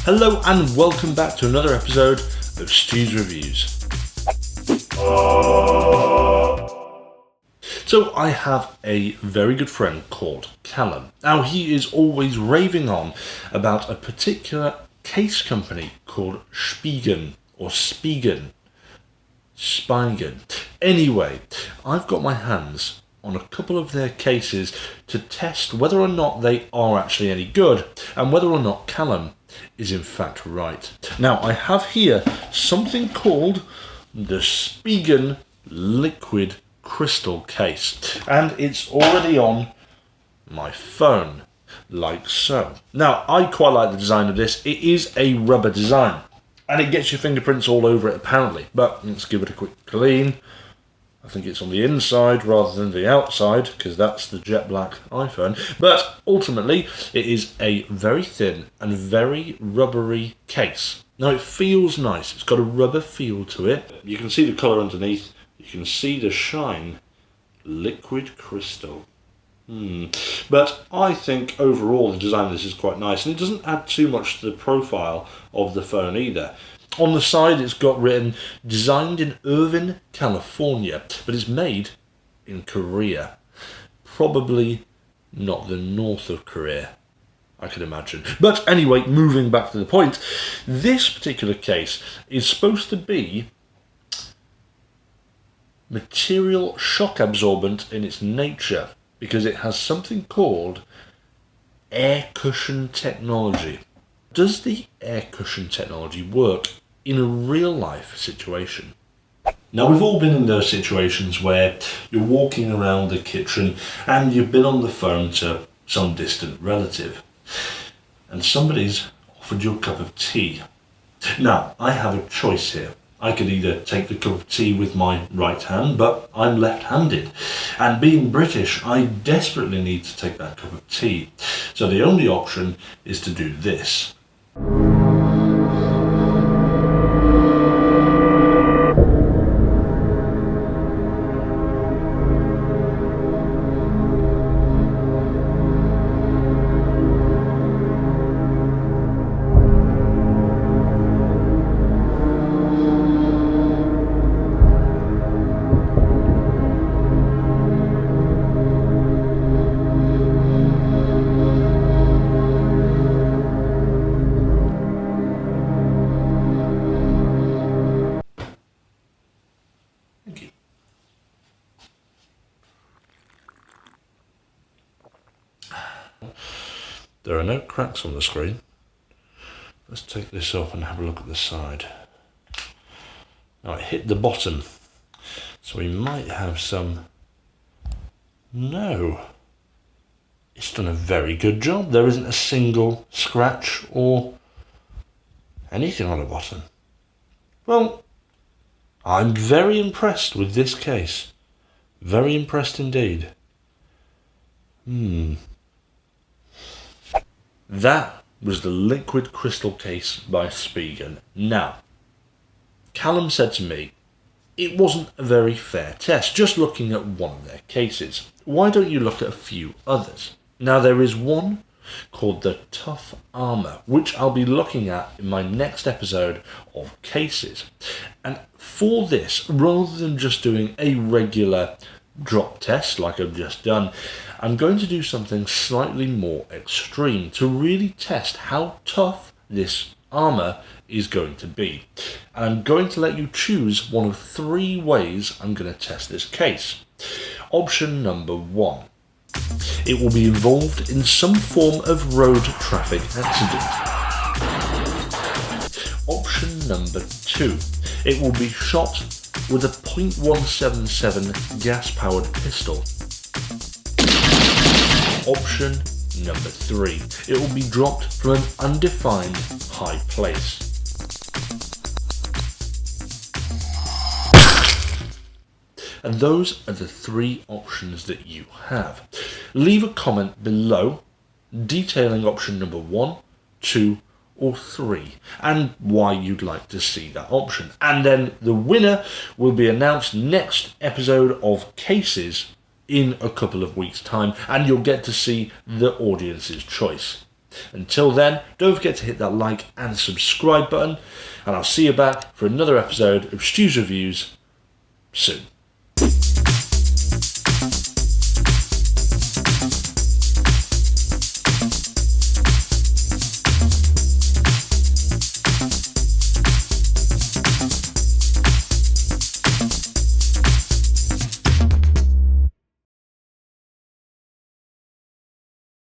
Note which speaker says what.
Speaker 1: Hello and welcome back to another episode of Stu's Reviews. So I have a very good friend called Callum. Now he is always raving on about a particular case company called Spigen or Spigen. Anyway, I've got my hands on a couple of their cases to test whether or not they are actually any good and whether or not Callum is in fact right. Now I have here something called the Spigen liquid crystal case, and it's already on my phone like so. Now I quite like the design of this. It is a rubber design and it gets your fingerprints all over it apparently, but let's give it a quick clean. I think it's on the inside rather than the outside because that's the jet black iPhone, but ultimately it is a very thin and very rubbery case. Now it feels nice, it's got a rubber feel to it. You can see the colour underneath, you can see the shine. Liquid crystal. But I think overall the design of this is quite nice, and it doesn't add too much to the profile of the phone either. On the side it's got written, designed in Irvine, California, but it's made in Korea. Probably not the north of Korea, I could imagine. But anyway, moving back to the point, this particular case is supposed to be material shock absorbent in its nature because it has something called air cushion technology. Does the air cushion technology work in a real life situation? Now we've all been in those situations where you're walking around the kitchen and you've been on the phone to some distant relative and somebody's offered you a cup of tea. Now I have a choice here. I could either take the cup of tea with my right hand, but I'm left-handed. And being British, I desperately need to take that cup of tea. So the only option is to do this. There are no cracks on the screen. Let's take this off and have a look at the side. Now it hit the bottom, so we might have some... No. It's done a very good job. There isn't a single scratch or anything on the bottom. Well, I'm very impressed with this case. Very impressed indeed. That was the liquid crystal case by Spigen. Now, Callum said to me, it wasn't a very fair test, just looking at one of their cases. Why don't you look at a few others? Now, there is one called the Tough Armour, which I'll be looking at in my next episode of cases. And for this, rather than just doing a regular drop test like I've just done, I'm going to do something slightly more extreme to really test how tough this armour is going to be. And I'm going to let you choose one of three ways I'm going to test this case. Option number 1. It will be involved in some form of road traffic accident. Option number 2. It will be shot with a .177 gas-powered pistol. Option number 3. It will be dropped from an undefined high place. And those are the three options that you have. Leave a comment below detailing option number 1, 2, or 3 and why you'd like to see that option. And then the winner will be announced next episode of Cases in a couple of weeks' time, and you'll get to see the audience's choice. Until then, don't forget to hit that like and subscribe button, and I'll see you back for another episode of Stu's Reviews soon.